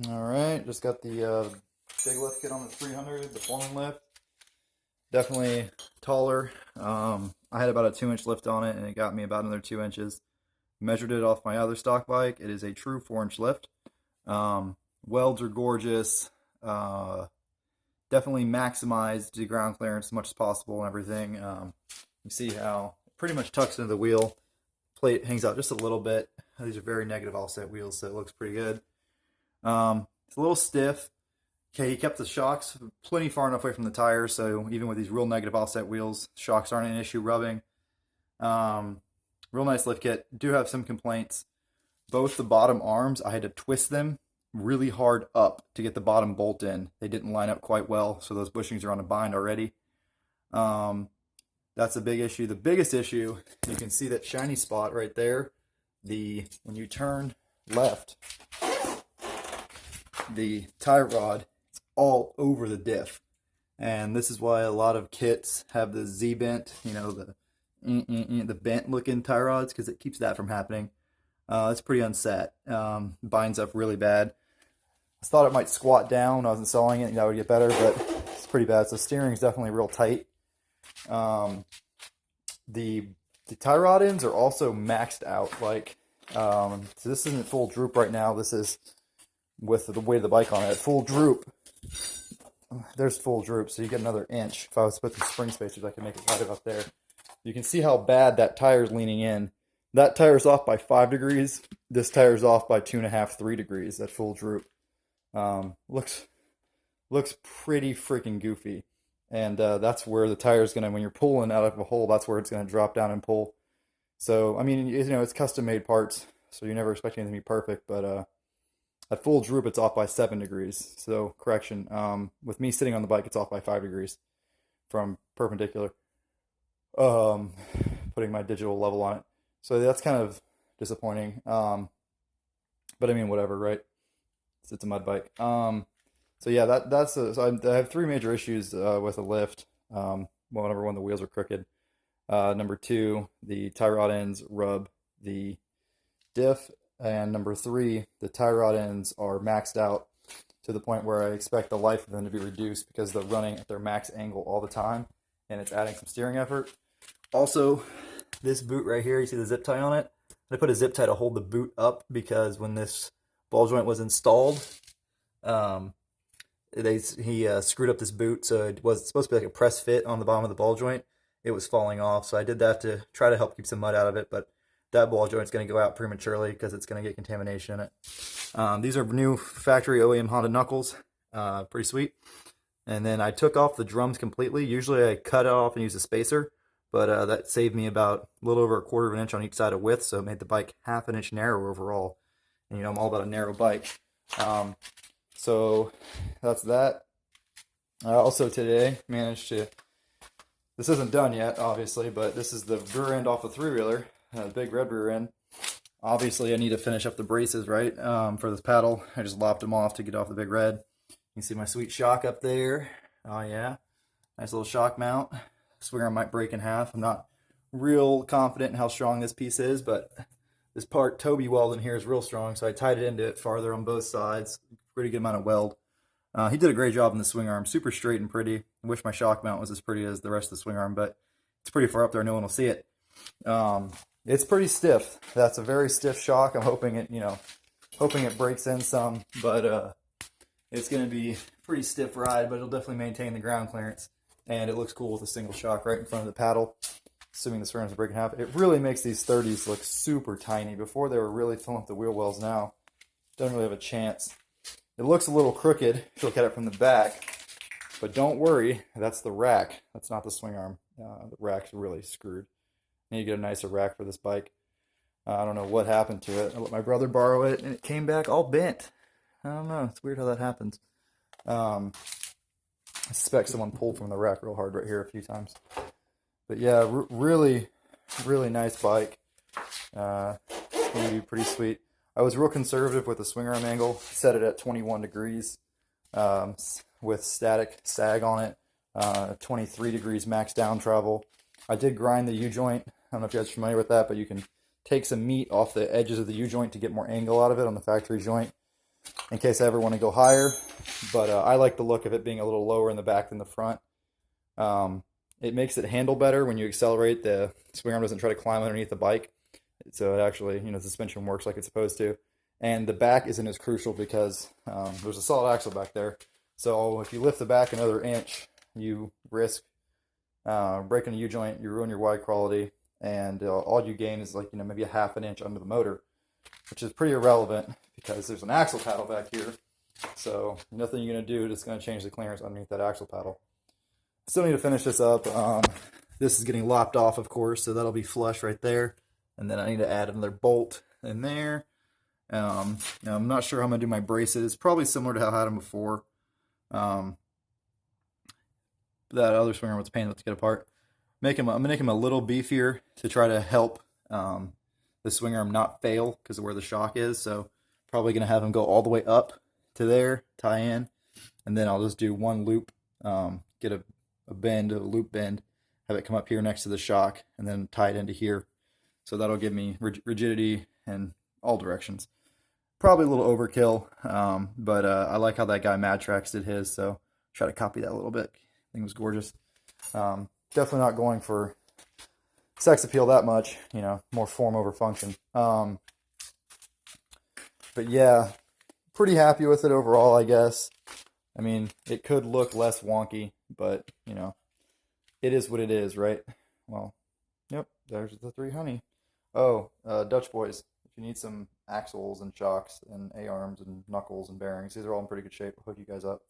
Alright, just got the big lift kit on the 300, the Foreman lift. Definitely taller. I had about a 2-inch lift on it and it got me about another 2 inches. Measured it off my other stock bike. It is a true 4-inch lift. Welds are gorgeous. Definitely maximized the ground clearance as much as possible and everything. You see how it pretty much tucks into the wheel. Plate hangs out just a little bit. These are very negative offset wheels, so it looks pretty good. It's a little stiff. Okay, he kept the shocks plenty far enough away from the tires, so even with these real negative offset wheels, shocks aren't an issue rubbing. Real nice lift kit. Do have some complaints. Both the bottom arms, I had to twist them really hard up to get the bottom bolt in. They didn't line up quite well, so those bushings are on a bind already. That's a big issue. The biggest issue, you can see that shiny spot right there. When you turn left, the tie rod is all over the diff. And this is why a lot of kits have the Z-bent, you know, the bent looking tie rods, because it keeps that from happening. It's pretty unset. Binds up really bad. I thought it might squat down when I was installing it and that would get better, but it's pretty bad. So steering is definitely real tight. The tie rod ends are also maxed out. Like, so this isn't full droop right now. This is with the weight of the bike on it. Full droop. There's full droop, so you get another inch. If I was to put some spring spacers, I could make it right up there. You can see how bad that tire's leaning in. That tire's off by 5 degrees. This tire's off by 2.5, 3 degrees at full droop. Looks pretty freaking goofy. And that's where the tire's gonna, when you're pulling out of a hole, that's where it's gonna drop down and pull. So, I mean, you know, it's custom made parts, so you never expect anything to be perfect, but at full droop, it's off by 7 degrees. So, correction, with me sitting on the bike, it's off by 5 degrees from perpendicular. Putting my digital level on it. So that's kind of disappointing. But I mean, whatever, right? It's a mud bike. So yeah, so I have 3 major issues with a lift. Well, number 1, the wheels are crooked. Number 2, the tie rod ends rub the diff, and number 3, the tie rod ends are maxed out to the point where I expect the life of them to be reduced because they're running at their max angle all the time, and it's adding some steering effort. Also, this boot right here, you see the zip tie on it? I put a zip tie to hold the boot up because when this ball joint was installed, he screwed up this boot, so it was supposed to be like a press fit on the bottom of the ball joint. It was falling off, so I did that to try to help keep some mud out of it, but that ball joint's going to go out prematurely because it's going to get contamination in it. These are new factory OEM Honda knuckles. Pretty sweet. And then I took off the drums completely. Usually I cut it off and use a spacer, but that saved me about a little over 1/4 of an inch on each side of width, so it made the bike 1/2 an inch narrower overall. And you know, I'm all about a narrow bike. So that's that. I also today managed to, this isn't done yet, obviously, but this is the rear end off the 3-wheeler, the big red rear end. Obviously, I need to finish up the braces, right, for this paddle. I just lopped them off to get off the big red. You can see my sweet shock up there. Oh, yeah. Nice little shock mount. Swing arm might break in half. I'm not real confident in how strong this piece is, but this part, Toby weld in here is real strong, so I tied it into it farther on both sides. Pretty good amount of weld. He did a great job in the swing arm. Super straight and pretty. I wish my shock mount was as pretty as the rest of the swing arm, but it's pretty far up there. No one will see it. It's pretty stiff. That's a very stiff shock. I'm hoping it breaks in some, but it's going to be a pretty stiff ride, but it'll definitely maintain the ground clearance. And it looks cool with a single shock right in front of the paddle, assuming the swing arms are breaking half. It really makes these 30s look super tiny. Before they were really filling up the wheel wells. Now doesn't really have a chance. It looks a little crooked if you look at it from the back, but don't worry, that's the rack. That's not the swing arm. The rack's really screwed. I need to get a nicer rack for this bike. I don't know what happened to it. I let my brother borrow it, and it came back all bent. I don't know. It's weird how that happens. I suspect someone pulled from the rack real hard right here a few times. But yeah, really, really nice bike. Pretty sweet. I was real conservative with the swing arm angle. Set it at 21 degrees with static sag on it. 23 degrees max down travel. I did grind the U-joint. I don't know if you guys are familiar with that, but you can take some meat off the edges of the U-joint to get more angle out of it on the factory joint. in case I ever want to go higher. But I like the look of it being a little lower in the back than the front. It makes it handle better when you accelerate. The swing arm doesn't try to climb underneath the bike. So it actually, the suspension works like it's supposed to. And the back isn't as crucial because there's a solid axle back there. So if you lift the back another inch, you risk breaking a U-joint, you ruin your wide quality, and all you gain is like, maybe a half an inch under the motor, which is pretty irrelevant because there's an axle paddle back here. So nothing you're going to do is going to change the clearance underneath that axle paddle. Still need to finish this up. This is getting lopped off, of course, so that'll be flush right there. And then I need to add another bolt in there. Now I'm not sure how I'm going to do my braces. Probably similar to how I had them before. That other swing arm was a pain to get apart. I'm going to make them a little beefier to try to help the swing arm not fail because of where the shock is. So probably going to have them go all the way up to there, tie in. And then I'll just do one loop, get a loop bend, have it come up here next to the shock, and then tie it into here. So that'll give me rigidity in all directions. Probably a little overkill, but I like how that guy Madtrax did his, so try to copy that a little bit. I think it was gorgeous. Definitely not going for sex appeal that much, more form over function. But yeah, pretty happy with it overall, I guess. I mean, it could look less wonky, but, it is what it is, right? Well, yep, there's the 3 honey. Oh, Dutch boys, if you need some axles and shocks and A-arms and knuckles and bearings, these are all in pretty good shape. I'll hook you guys up.